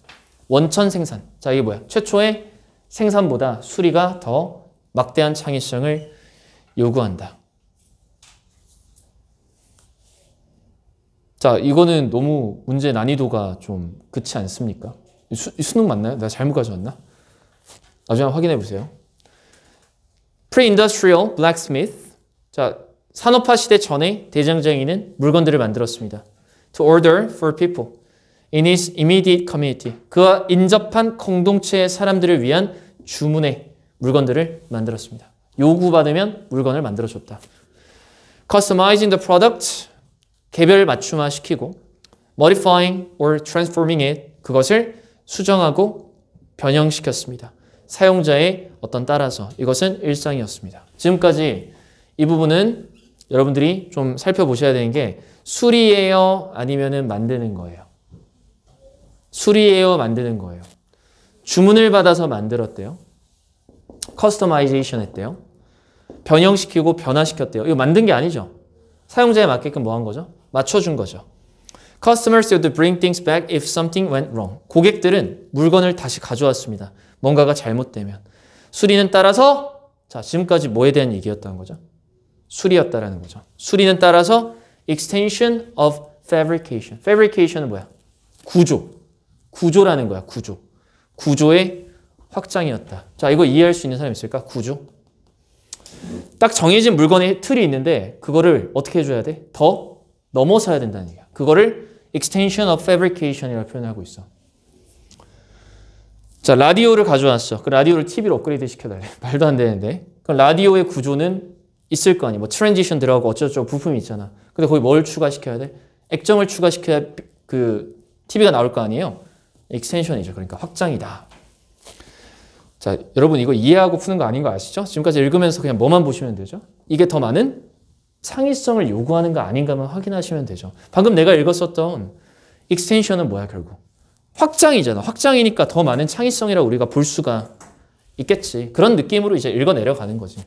원천 생산. 자, 이게 뭐야? 최초의 생산보다 수리가 더 막대한 창의성을 요구한다. 자, 이거는 너무 문제 난이도가 좀 그치 않습니까? 수능 맞나요? 내가 잘못 가져왔나? 나중에 확인해 보세요. Pre-industrial blacksmith. 자, 산업화 시대 전에 대장장이는 물건들을 만들었습니다. To order for people in his immediate community. 그와 인접한 공동체의 사람들을 위한 주문의 물건들을 만들었습니다. 요구받으면 물건을 만들어줬다. Customizing the product. 개별 맞춤화 시키고 modifying or transforming it. 그것을 수정하고 변형시켰습니다. 사용자의 어떤 따라서. 이것은 일상이었습니다. 지금까지 이 부분은 여러분들이 좀 살펴보셔야 되는 게 수리예요? 아니면은 만드는 거예요? 수리예요? 만드는 거예요? 주문을 받아서 만들었대요. 커스터마이제이션 했대요. 변형시키고 변화시켰대요. 이거 만든 게 아니죠. 사용자에 맞게끔 뭐 한 거죠? 맞춰준 거죠. Customers would bring things back if something went wrong. 고객들은 물건을 다시 가져왔습니다. 뭔가가 잘못되면. 수리는 따라서 자, 지금까지 뭐에 대한 얘기였다는 거죠? 수리였다라는 거죠. 수리는 따라서 extension of fabrication. fabrication은 뭐야? 구조. 구조라는 거야. 구조. 구조의 확장이었다. 자, 이거 이해할 수 있는 사람 있을까? 구조. 딱 정해진 물건의 틀이 있는데 그거를 어떻게 해줘야 돼? 더 넘어서야 된다는 얘기야. 그거를 extension of fabrication이라고 표현하고 있어. 자, 라디오를 가져왔어. 그 라디오를 TV로 업그레이드 시켜달래. 말도 안 되는데. 그럼 라디오의 구조는 있을 거 아니야. 뭐 트랜지션 들어가고 어쩌고저쩌고 부품이 있잖아. 근데 거기 뭘 추가시켜야 돼? 액정을 추가시켜야 그 TV가 나올 거 아니에요. 익스텐션이죠. 그러니까 확장이다. 자, 여러분 이거 이해하고 푸는 거 아닌 거 아시죠? 지금까지 읽으면서 그냥 뭐만 보시면 되죠? 이게 더 많은 창의성을 요구하는 거 아닌가만 확인하시면 되죠. 방금 내가 읽었었던 익스텐션은 뭐야 결국? 확장이잖아. 확장이니까 더 많은 창의성이라고 우리가 볼 수가 있겠지. 그런 느낌으로 이제 읽어 내려가는 거지.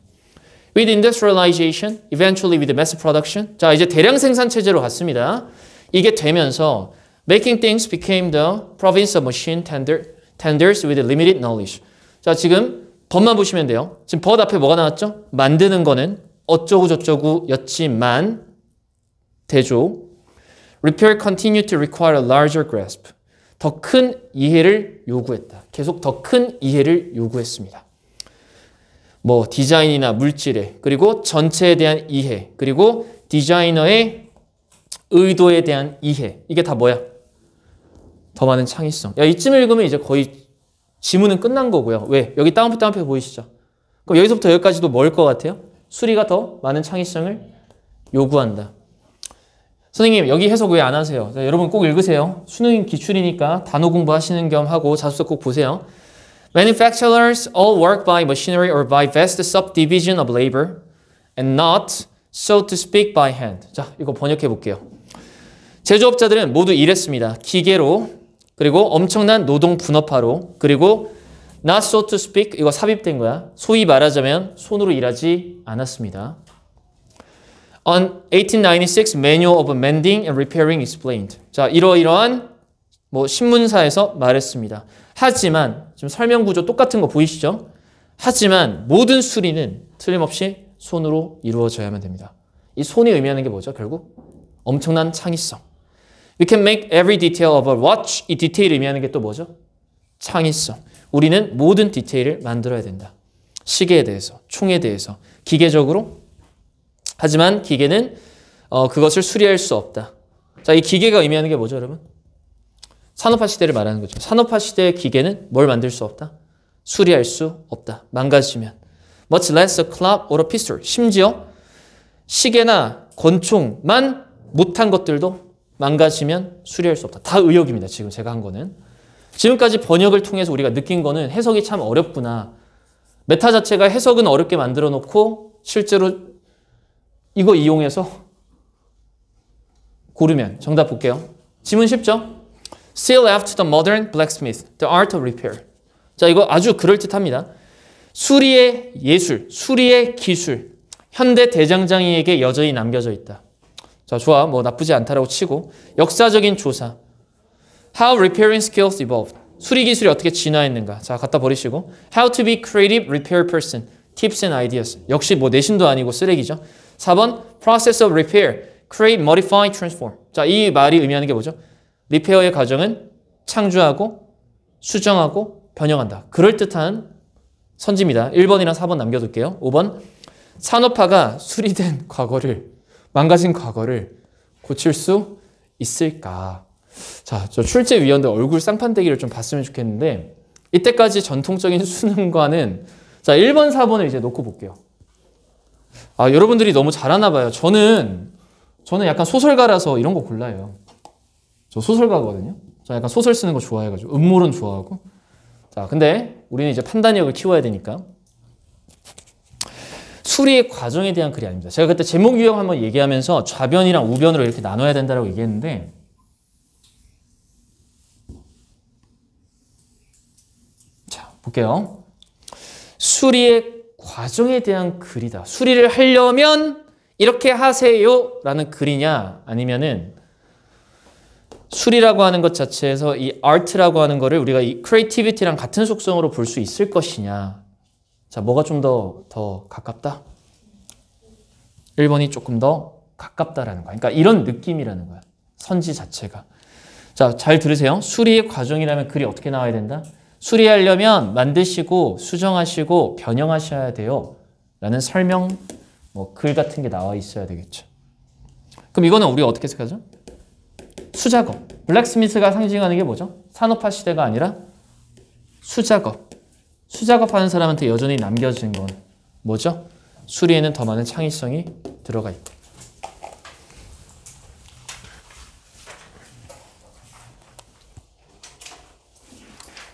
With industrialization, eventually with mass production. 자, 이제 대량 생산 체제로 갔습니다. 이게 되면서 making things became the province of machine tenders with limited knowledge. 자, 지금 법만 보시면 돼요. 지금 법 앞에 뭐가 나왔죠? 만드는 거는 어쩌고 저쩌고 였지만 대조. Repair continued to require a larger grasp. 더 큰 이해를 요구했다. 계속 더 큰 이해를 요구했습니다. 뭐 디자인이나 물질에 그리고 전체에 대한 이해 그리고 디자이너의 의도에 대한 이해. 이게 다 뭐야? 더 많은 창의성. 야, 이쯤 읽으면 이제 거의 지문은 끝난 거고요. 왜? 여기 다운표 보이시죠? 그럼 여기서부터 여기까지도 뭘 것 같아요? 수리가 더 많은 창의성을 요구한다. 선생님, 여기 해석 왜 안 하세요? 자, 여러분 꼭 읽으세요. 수능 기출이니까 단어 공부하시는 겸 하고 자습서 꼭 보세요. Manufacturers all work by machinery or by vast subdivision of labor and not, so to speak, by hand. 자, 이거 번역해 볼게요. 제조업자들은 모두 일했습니다. 기계로, 그리고 엄청난 노동 분업화로, 그리고 not so to speak, 이거 삽입된 거야. 소위 말하자면 손으로 일하지 않았습니다. On 1896 Manual of Mending and Repairing explained. 자, 이러이러한 뭐 신문사에서 말했습니다. 하지만 지금 설명 구조 똑같은 거 보이시죠? 하지만 모든 수리는 틀림없이 손으로 이루어져야만 됩니다. 이 손이 의미하는 게 뭐죠? 결국 엄청난 창의성. We can make every detail of a watch. 이 디테일 의미하는 게 또 뭐죠? 창의성. 우리는 모든 디테일을 만들어야 된다. 시계에 대해서, 총에 대해서, 기계적으로. 하지만 기계는 그것을 수리할 수 없다. 자, 이 기계가 의미하는 게 뭐죠, 여러분? 산업화 시대를 말하는 거죠. 산업화 시대의 기계는 뭘 만들 수 없다? 수리할 수 없다. 망가지면. Much less a clock or a pistol. 심지어 시계나 권총만 못한 것들도 망가지면 수리할 수 없다. 다 의역입니다. 지금 제가 한 거는. 지금까지 번역을 통해서 우리가 느낀 거는 해석이 참 어렵구나. 메타 자체가 해석은 어렵게 만들어 놓고 실제로 이거 이용해서 고르면 정답 볼게요. 지문 쉽죠? Still after the modern blacksmith, the art of repair. 자, 이거 아주 그럴듯합니다. 수리의 예술, 수리의 기술, 현대 대장장이에게 여전히 남겨져 있다. 자, 좋아. 뭐 나쁘지 않다라고 치고 역사적인 조사. How repairing skills evolved. 수리 기술이 어떻게 진화했는가. 자, 갖다 버리시고. How to be creative repair person. Tips and ideas. 역시 뭐 내신도 아니고 쓰레기죠. 4번 process of repair. Create, modify, transform. 자, 이 말이 의미하는 게 뭐죠? 리페어의 과정은 창조하고 수정하고 변형한다. 그럴듯한 선지입니다. 1번이랑 4번 남겨둘게요. 5번 산업화가 수리된 과거를 망가진 과거를 고칠 수 있을까? 자, 저 출제위원들 얼굴 쌍판대기를 좀 봤으면 좋겠는데 이때까지 전통적인 수능과는 자 1번, 4번을 이제 놓고 볼게요. 아, 여러분들이 너무 잘하나 봐요. 저는 약간 소설가라서 이런 거 골라요. 저 소설가거든요. 저 약간 소설 쓰는 거 좋아해가지고 음모론 좋아하고. 자, 근데 우리는 이제 판단력을 키워야 되니까 수리의 과정에 대한 글이 아닙니다. 제가 그때 제목 유형 한번 얘기하면서 좌변이랑 우변으로 이렇게 나눠야 된다고 얘기했는데 자, 볼게요. 수리의 과정에 대한 글이다. 수리를 하려면 이렇게 하세요 라는 글이냐 아니면은 수리라고 하는 것 자체에서 이 art라고 하는 거를 우리가 이 creativity랑 같은 속성으로 볼 수 있을 것이냐. 자, 뭐가 좀 더 가깝다? 1번이 조금 더 가깝다라는 거야. 그러니까 이런 느낌이라는 거야. 선지 자체가. 자, 잘 들으세요. 수리의 과정이라면 글이 어떻게 나와야 된다? 수리하려면 만드시고 수정하시고 변형하셔야 돼요. 라는 설명, 글 같은 게 나와 있어야 되겠죠. 그럼 이거는 우리가 어떻게 생각하죠? 수작업. 블랙스미스가 상징하는 게 뭐죠? 산업화 시대가 아니라 수작업. 수작업하는 사람한테 여전히 남겨진 건 뭐죠? 수리에는 더 많은 창의성이 들어가 있고.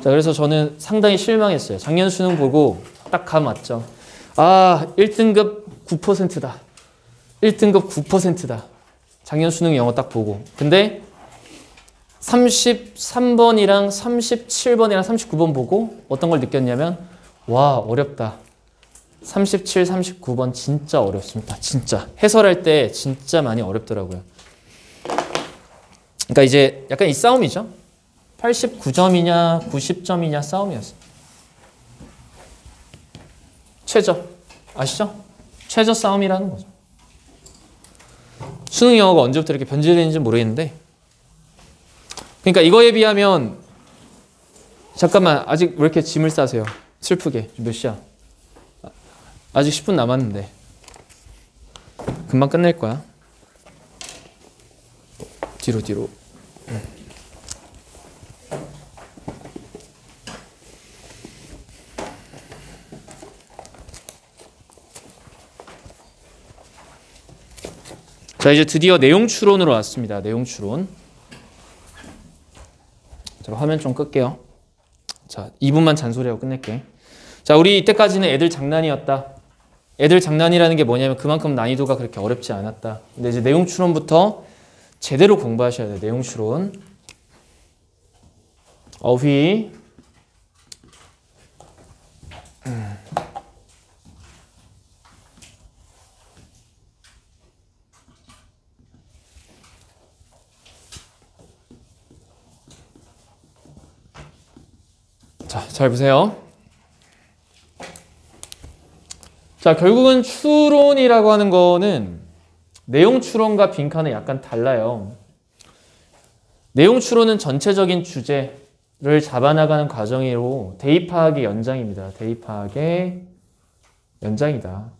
자, 그래서 저는 상당히 실망했어요. 작년 수능 보고 딱 감 왔죠. 아, 1등급 9%다. 1등급 9%다. 작년 수능 영어 딱 보고. 근데 33번이랑 37번이랑 39번 보고 어떤 걸 느꼈냐면 와, 어렵다. 37, 39번 진짜 어렵습니다. 진짜. 해설할 때 진짜 많이 어렵더라고요. 그러니까 이제 약간 이 싸움이죠. 89점이냐 90점이냐 싸움이었어요. 최저. 아시죠? 최저 싸움이라는 거죠. 수능 영어가 언제부터 이렇게 변질되는지 모르겠는데 그러니까 이거에 비하면 잠깐만 아직 왜 이렇게 짐을 싸세요? 슬프게. 몇 시야? 아직 10분 남았는데 금방 끝낼 거야. 뒤로. 자, 이제 드디어 내용 추론으로 왔습니다. 내용 추론. 제가 화면 좀 끌게요. 자, 2분만 잔소리하고 끝낼게. 자, 우리 이때까지는 애들 장난이었다. 애들 장난이라는 게 뭐냐면 그만큼 난이도가 그렇게 어렵지 않았다. 근데 이제 내용 추론부터 제대로 공부하셔야 돼요. 내용 추론. 어휘. 자, 잘 보세요. 자, 결국은 추론이라고 하는 거는 내용 추론과 빈칸은 약간 달라요. 내용 추론은 전체적인 주제를 잡아나가는 과정으로 대입파악의 연장입니다. 대입파악의 연장이다.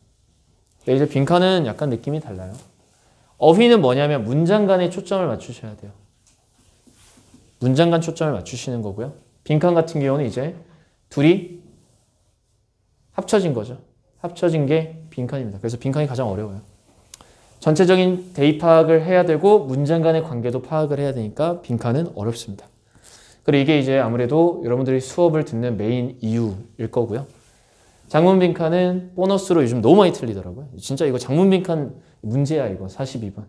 근데 이제 빈칸은 약간 느낌이 달라요. 어휘는 뭐냐면 문장 간에 초점을 맞추셔야 돼요. 문장 간 초점을 맞추시는 거고요. 빈칸 같은 경우는 이제 둘이 합쳐진 거죠. 합쳐진 게 빈칸입니다. 그래서 빈칸이 가장 어려워요. 전체적인 대입 파악을 해야 되고 문장 간의 관계도 파악을 해야 되니까 빈칸은 어렵습니다. 그리고 이게 이제 아무래도 여러분들이 수업을 듣는 메인 이유일 거고요. 장문 빈칸은 보너스로 요즘 너무 많이 틀리더라고요. 진짜 이거 장문 빈칸 문제야 이거 42번.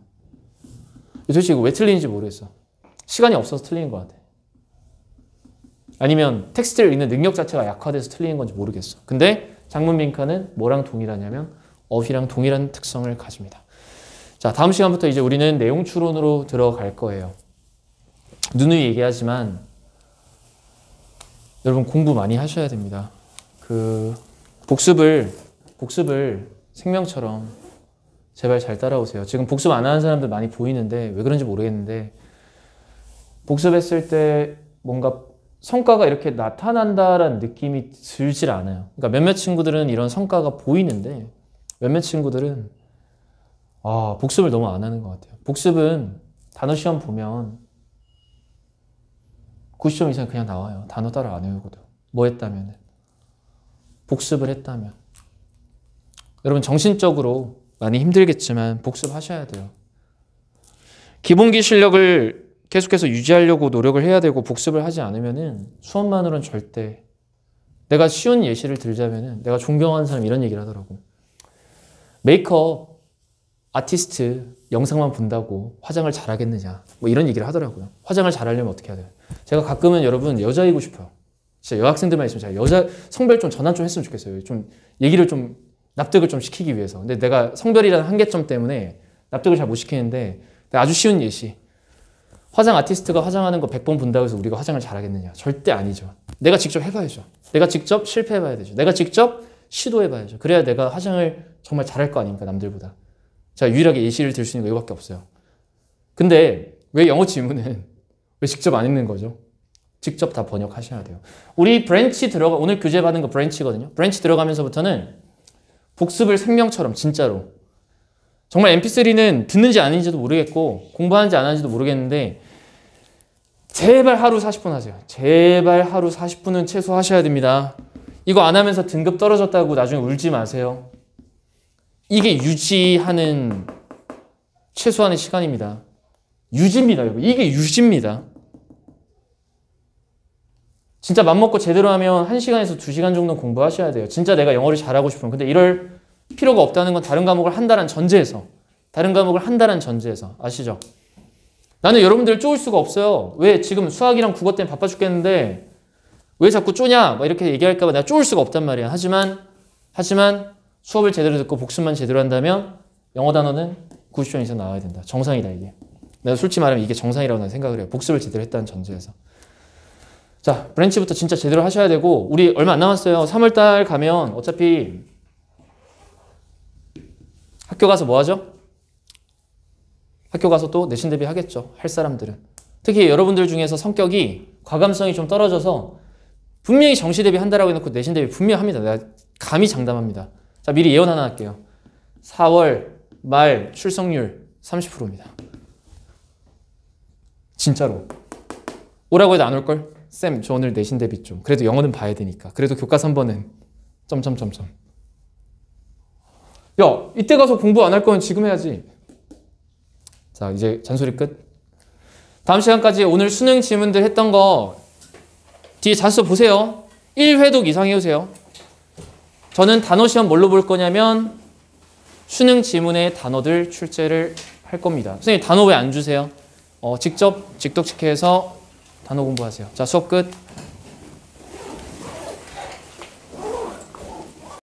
도대체 이거 왜 틀리는지 모르겠어. 시간이 없어서 틀리는 것 같아. 아니면 텍스트를 읽는 능력 자체가 약화돼서 틀리는 건지 모르겠어. 근데 장문 빈칸은 뭐랑 동일하냐면 어휘랑 동일한 특성을 가집니다. 자, 다음 시간부터 이제 우리는 내용 추론으로 들어갈 거예요. 누누이 얘기하지만 여러분 공부 많이 하셔야 됩니다. 복습을 생명처럼 제발 잘 따라오세요. 지금 복습 안 하는 사람들 많이 보이는데 왜 그런지 모르겠는데 복습했을 때 뭔가 성과가 이렇게 나타난다라는 느낌이 들질 않아요. 그러니까 몇몇 친구들은 이런 성과가 보이는데 몇몇 친구들은 복습을 너무 안 하는 것 같아요. 복습은 단어 시험 보면 90점 이상 그냥 나와요. 단어 따라 안 외우고도. 뭐 했다면 복습을 했다면. 여러분 정신적으로 많이 힘들겠지만 복습하셔야 돼요. 기본기 실력을 계속해서 유지하려고 노력을 해야 되고 복습을 하지 않으면은 수업만으로는 절대. 내가 쉬운 예시를 들자면은 내가 존경하는 사람이 이런 얘기를 하더라고. 메이크업 아티스트 영상만 본다고 화장을 잘하겠느냐 뭐 이런 얘기를 하더라고요. 화장을 잘하려면 어떻게 해야 돼요? 제가 가끔은 여러분 여자이고 싶어요. 진짜 여학생들만 있으면 제가 여자 성별 좀 전환 좀 했으면 좋겠어요. 좀 얘기를 좀 납득을 좀 시키기 위해서. 근데 내가 성별이라는 한계점 때문에 납득을 잘 못 시키는데 아주 쉬운 예시. 화장 아티스트가 화장하는 거 100번 본다고 해서 우리가 화장을 잘하겠느냐? 절대 아니죠. 내가 직접 해봐야죠. 내가 직접 실패해봐야 되죠. 내가 직접 시도해봐야죠. 그래야 내가 화장을 정말 잘할 거 아닙니까? 남들보다. 자, 유일하게 예시를 들 수 있는 거 이거밖에 없어요. 근데 왜 영어 지문은 왜 직접 안 읽는 거죠? 직접 다 번역하셔야 돼요. 우리 브랜치 오늘 교재 받은 거 브랜치거든요. 브랜치 들어가면서부터는 복습을 생명처럼 진짜로. 정말 MP3는 듣는지 아닌지도 모르겠고 공부하는지 안 하는지도 모르겠는데 제발 하루 40분 하세요. 제발 하루 40분은 최소 하셔야 됩니다. 이거 안 하면서 등급 떨어졌다고 나중에 울지 마세요. 이게 유지하는 최소한의 시간입니다. 유지입니다, 여러분. 이게 유지입니다. 진짜 맘먹고 제대로 하면 1시간에서 2시간 정도 공부하셔야 돼요. 진짜 내가 영어를 잘하고 싶으면. 근데 이럴 필요가 없다는 건 다른 과목을 한다는 전제에서. 아시죠? 나는 여러분들을 쪼을 수가 없어요. 왜 지금 수학이랑 국어 때문에 바빠 죽겠는데 왜 자꾸 쪼냐? 막 이렇게 얘기할까 봐 내가 쪼을 수가 없단 말이야. 하지만 수업을 제대로 듣고 복습만 제대로 한다면 영어 단어는 90점 이상 나와야 된다. 정상이다, 이게. 내가 솔직히 말하면 이게 정상이라고 나는 생각을 해요. 복습을 제대로 했다는 전제에서. 자, 브랜치부터 진짜 제대로 하셔야 되고 우리 얼마 안 남았어요. 3월달 가면 어차피 학교 가서 뭐 하죠? 학교 가서 또 내신 대비 하겠죠. 할 사람들은. 특히 여러분들 중에서 성격이 과감성이 좀 떨어져서 분명히 정시 대비 한다라고 해놓고 내신 대비 분명히 합니다. 내가 감히 장담합니다. 자, 미리 예언 하나 할게요. 4월 말 출석률 30%입니다. 진짜로. 오라고 해도 안 올걸? 쌤, 저 오늘 내신 대비 좀. 그래도 영어는 봐야 되니까. 그래도 교과 3번은 점점점점. 야, 이때 가서 공부 안 할 거면 지금 해야지. 자, 이제 잔소리 끝. 다음 시간까지 오늘 수능 질문들 했던 거 뒤에 자소 보세요. 1회독 이상 해오세요. 저는 단어 시험 뭘로 볼 거냐면 수능 지문의 단어들 출제를 할 겁니다. 선생님 단어 왜 안 주세요? 직접 직독 체크해서 단어 공부하세요. 자, 수업 끝.